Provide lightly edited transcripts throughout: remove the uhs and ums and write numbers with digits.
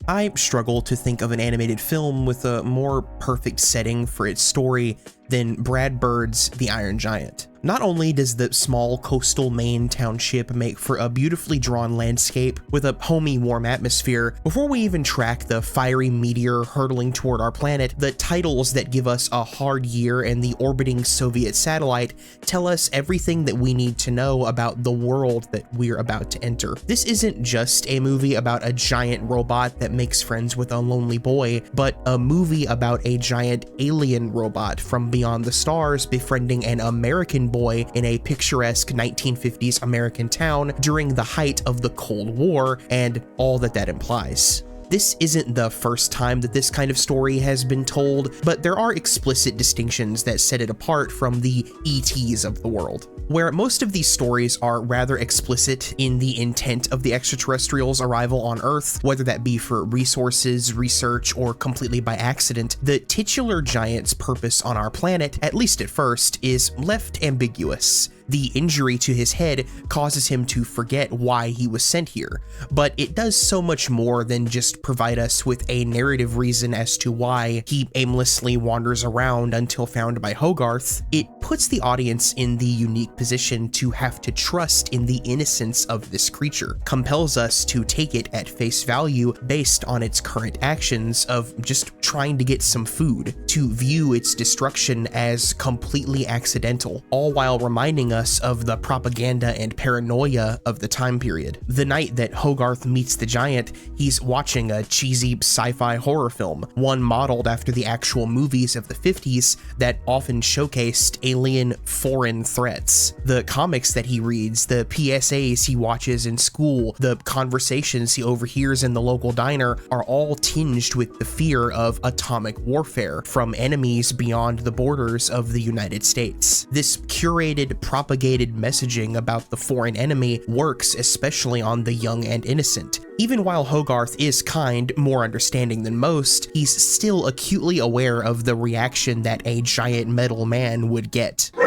I struggle to think of an animated film with a more perfect setting for its story than Brad Bird's The Iron Giant. Not only does the small coastal Maine township make for a beautifully drawn landscape with a homey, warm atmosphere, before we even track the fiery meteor hurtling toward our planet, the titles that give us a hard year and the orbiting Soviet satellite tell us everything that we need to know about the world that we're about to enter. This isn't just a movie about a giant robot that makes friends with a lonely boy, but a movie about a giant alien robot from beyond the stars befriending an American boy in a picturesque 1950s American town during the height of the Cold War and all that implies. This isn't the first time that this kind of story has been told, but there are explicit distinctions that set it apart from the ETs of the world. Where most of these stories are rather explicit in the intent of the extraterrestrials' arrival on Earth, whether that be for resources, research, or completely by accident, the titular giant's purpose on our planet, at least at first, is left ambiguous. The injury to his head causes him to forget why he was sent here, but it does so much more than just provide us with a narrative reason as to why he aimlessly wanders around until found by Hogarth. It puts the audience in the unique position to have to trust in the innocence of this creature, compels us to take it at face value based on its current actions of just trying to get some food, to view its destruction as completely accidental, all while reminding us of the propaganda and paranoia of the time period. The night that Hogarth meets the giant, he's watching a cheesy sci-fi horror film, one modeled after the actual movies of the 50s that often showcased alien foreign threats. The comics that he reads, the PSAs he watches in school, the conversations he overhears in the local diner are all tinged with the fear of atomic warfare from enemies beyond the borders of the United States. This curated, propagated messaging about the foreign enemy works especially on the young and innocent. Even while Hogarth is kind, more understanding than most, he's still acutely aware of the reaction that a giant metal man would get. No,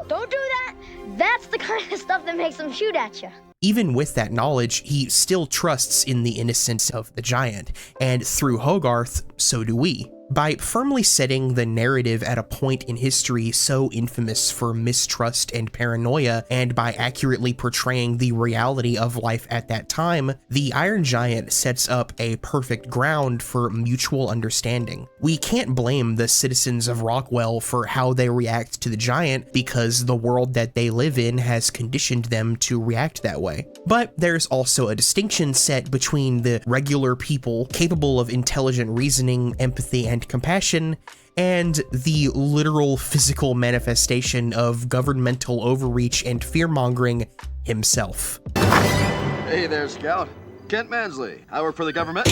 don't do that. That's the kind of stuff that makes them shoot at you. Even with that knowledge, he still trusts in the innocence of the giant, and through Hogarth, so do we. By firmly setting the narrative at a point in history so infamous for mistrust and paranoia, and by accurately portraying the reality of life at that time, The Iron Giant sets up a perfect ground for mutual understanding. We can't blame the citizens of Rockwell for how they react to the giant, because the world that they live in has conditioned them to react that way. But there's also a distinction set between the regular people capable of intelligent reasoning, empathy, and compassion, and the literal physical manifestation of governmental overreach and fear-mongering himself. Hey there, Scout. Kent Mansley. I work for the government.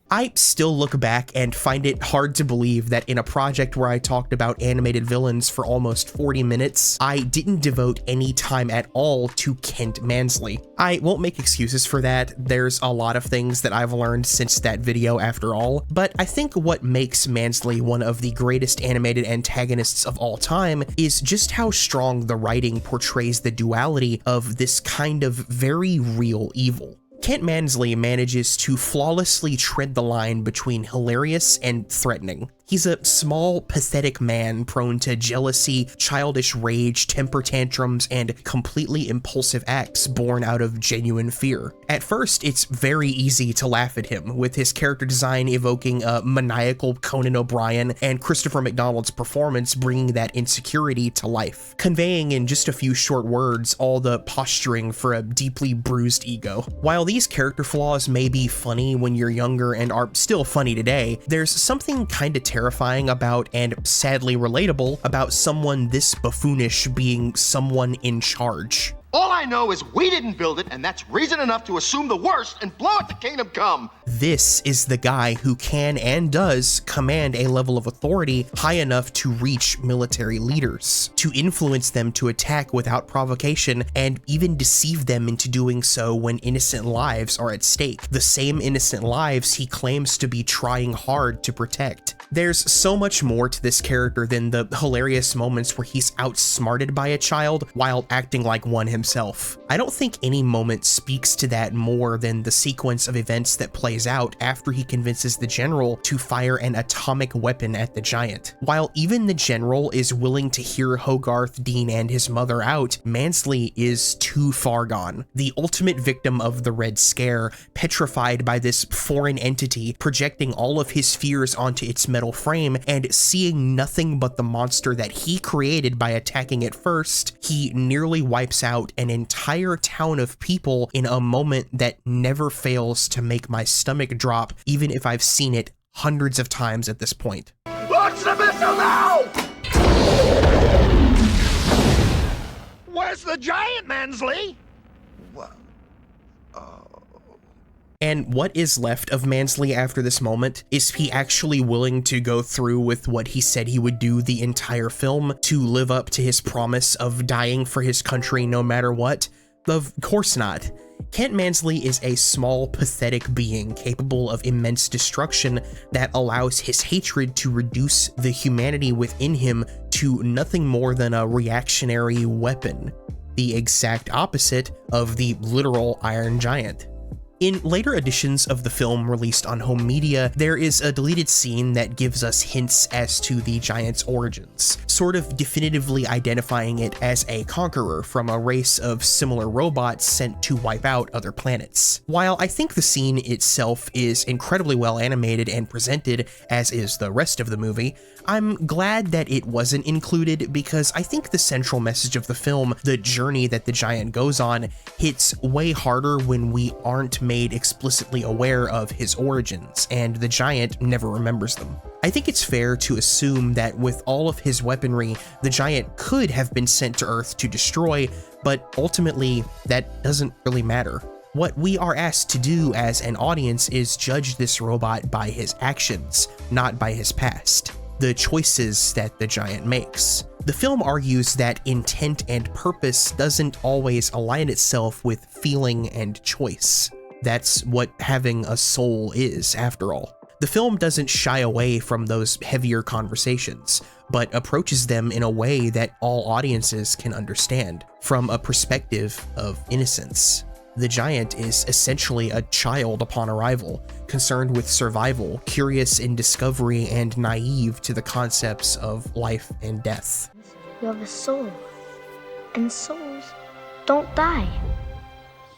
I still look back and find it hard to believe that in a project where I talked about animated villains for almost 40 minutes, I didn't devote any time at all to Kent Mansley. I won't make excuses for that. There's a lot of things that I've learned since that video after all, but I think what makes Mansley one of the greatest animated antagonists of all time is just how strong the writing portrays the duality of this kind of very real evil. Kent Mansley manages to flawlessly tread the line between hilarious and threatening. He's a small, pathetic man prone to jealousy, childish rage, temper tantrums, and completely impulsive acts born out of genuine fear. At first, it's very easy to laugh at him, with his character design evoking a maniacal Conan O'Brien and Christopher McDonald's performance bringing that insecurity to life, conveying in just a few short words all the posturing for a deeply bruised ego. While these character flaws may be funny when you're younger and are still funny today, there's something kinda terrifying about, and sadly relatable, about someone this buffoonish being someone in charge. All I know is we didn't build it, and that's reason enough to assume the worst and blow it to kingdom come. This is the guy who can and does command a level of authority high enough to reach military leaders, to influence them to attack without provocation, and even deceive them into doing so when innocent lives are at stake, the same innocent lives he claims to be trying hard to protect. There's so much more to this character than the hilarious moments where he's outsmarted by a child while acting like one himself. I don't think any moment speaks to that more than the sequence of events that plays out after he convinces the general to fire an atomic weapon at the giant. While even the general is willing to hear Hogarth, Dean, and his mother out, Mansley is too far gone. The ultimate victim of the Red Scare, petrified by this foreign entity, projecting all of his fears onto its metal frame and seeing nothing but the monster that he created by attacking it first, he nearly wipes out an entire town of people in a moment that never fails to make my stomach drop, even if I've seen it hundreds of times at this point. Launch the missile now! Where's the giant, Mansley? What? And what is left of Mansley after this moment? Is he actually willing to go through with what he said he would do the entire film to live up to his promise of dying for his country no matter what? Of course not. Kent Mansley is a small, pathetic being capable of immense destruction that allows his hatred to reduce the humanity within him to nothing more than a reactionary weapon, the exact opposite of the literal Iron Giant. In later editions of the film released on home media, there is a deleted scene that gives us hints as to the giant's origins, sort of definitively identifying it as a conqueror from a race of similar robots sent to wipe out other planets. While I think the scene itself is incredibly well animated and presented, as is the rest of the movie, I'm glad that it wasn't included because I think the central message of the film, the journey that the giant goes on, hits way harder when we aren't made explicitly aware of his origins, and the giant never remembers them. I think it's fair to assume that with all of his weaponry, the giant could have been sent to Earth to destroy, but ultimately, that doesn't really matter. What we are asked to do as an audience is judge this robot by his actions, not by his past, the choices that the giant makes. The film argues that intent and purpose doesn't always align itself with feeling and choice. That's what having a soul is, after all. The film doesn't shy away from those heavier conversations, but approaches them in a way that all audiences can understand, from a perspective of innocence. The giant is essentially a child upon arrival, concerned with survival, curious in discovery, and naive to the concepts of life and death. You have a soul, and souls don't die.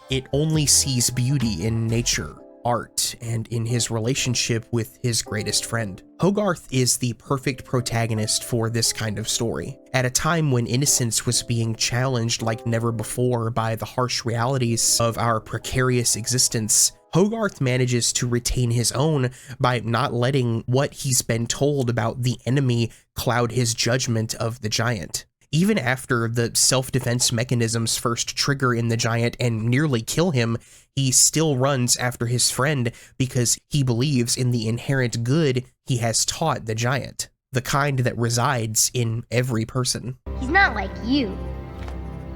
It only sees beauty in nature, art, and in his relationship with his greatest friend. Hogarth is the perfect protagonist for this kind of story. At a time when innocence was being challenged like never before by the harsh realities of our precarious existence, Hogarth manages to retain his own by not letting what he's been told about the enemy cloud his judgment of the giant. Even after the self-defense mechanisms first trigger in the giant and nearly kill him, he still runs after his friend because he believes in the inherent good he has taught the giant, the kind that resides in every person. He's not like you.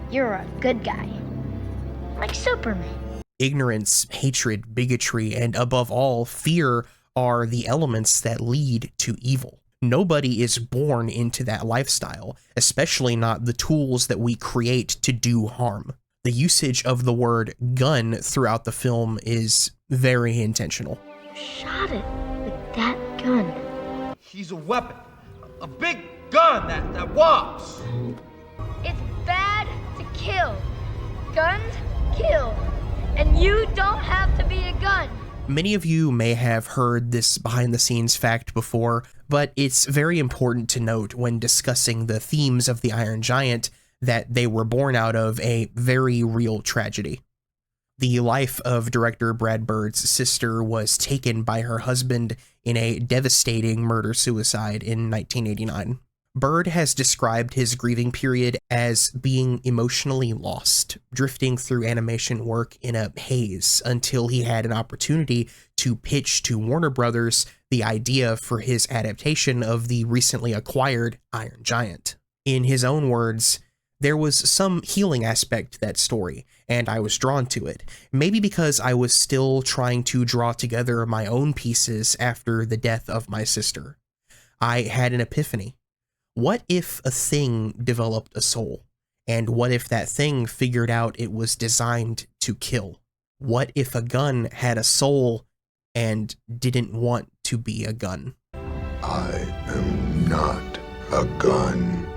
You're a good guy. Like Superman. Ignorance, hatred, bigotry, and above all, fear are the elements that lead to evil. Nobody is born into that lifestyle, especially not the tools that we create to do harm. The usage of the word gun throughout the film is very intentional. You shot it with that gun. He's a weapon. A big gun that walks. It's bad to kill. Guns kill. And you don't have to be a gun. Many of you may have heard this behind-the-scenes fact before, but it's very important to note when discussing the themes of the Iron Giant that they were born out of a very real tragedy. The life of director Brad Bird's sister was taken by her husband in a devastating murder-suicide in 1989. Bird has described his grieving period as being emotionally lost, drifting through animation work in a haze until he had an opportunity to pitch to Warner Brothers the idea for his adaptation of the recently acquired Iron Giant. In his own words, there was some healing aspect to that story, and I was drawn to it, maybe because I was still trying to draw together my own pieces after the death of my sister. I had an epiphany. What if a thing developed a soul? And what if that thing figured out it was designed to kill? What if a gun had a soul and didn't want to be a gun? I am not a gun.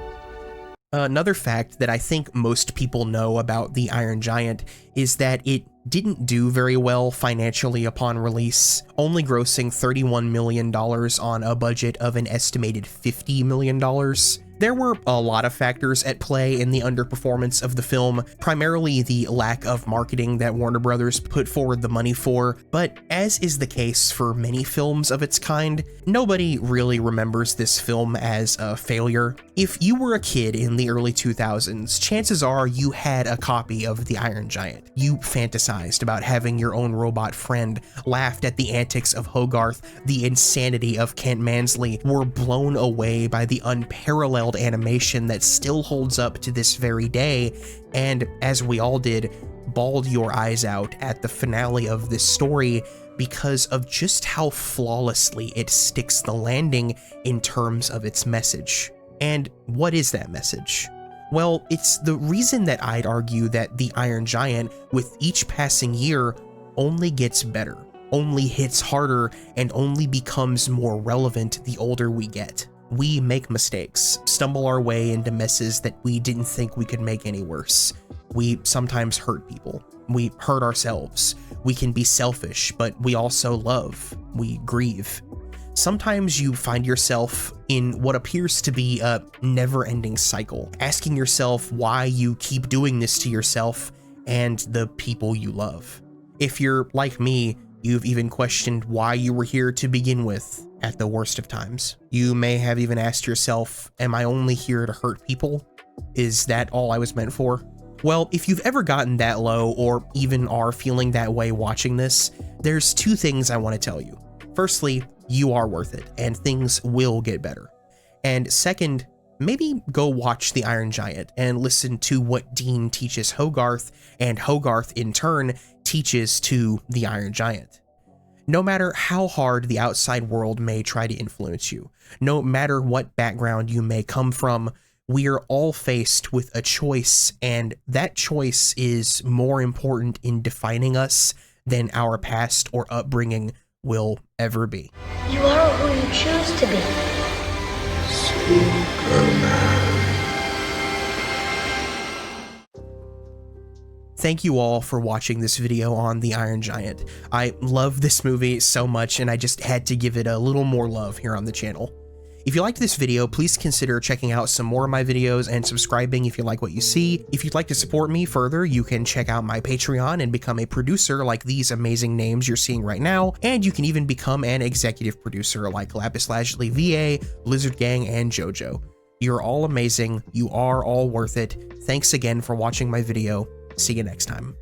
Another fact that I think most people know about The Iron Giant is that it didn't do very well financially upon release, only grossing $31 million on a budget of an estimated $50 million. There were a lot of factors at play in the underperformance of the film, primarily the lack of marketing that Warner Brothers put forward the money for, but as is the case for many films of its kind, nobody really remembers this film as a failure. If you were a kid in the early 2000s, chances are you had a copy of The Iron Giant. You fantasized about having your own robot friend, laughed at the antics of Hogarth, the insanity of Kent Mansley, were blown away by the unparalleled animation that still holds up to this very day, and as we all did, bawled your eyes out at the finale of this story because of just how flawlessly it sticks the landing in terms of its message. And what is that message? Well, it's the reason that I'd argue that The Iron Giant, with each passing year, only gets better, only hits harder, and only becomes more relevant the older we get. We make mistakes, stumble our way into messes that we didn't think we could make any worse. We sometimes hurt people. We hurt ourselves. We can be selfish, but we also love. We grieve. Sometimes you find yourself in what appears to be a never-ending cycle, asking yourself why you keep doing this to yourself and the people you love. If you're like me, you've even questioned why you were here to begin with at the worst of times. You may have even asked yourself, am I only here to hurt people? Is that all I was meant for? Well, if you've ever gotten that low or even are feeling that way watching this, there's two things I want to tell you. Firstly, you are worth it and things will get better. And second, maybe go watch The Iron Giant and listen to what Dean teaches Hogarth and Hogarth in turn teaches to The Iron Giant. No matter how hard the outside world may try to influence you, no matter what background you may come from, we are all faced with a choice, and that choice is more important in defining us than our past or upbringing will ever be. You are who you choose to be. Superman. Thank you all for watching this video on The Iron Giant. I love this movie so much and I just had to give it a little more love here on the channel. If you liked this video, please consider checking out some more of my videos and subscribing if you like what you see. If you'd like to support me further, you can check out my Patreon and become a producer like these amazing names you're seeing right now, and you can even become an executive producer like Lapis Lazuli VA, Lizard Gang, and JoJo. You're all amazing, you are all worth it. Thanks again for watching my video. See you next time.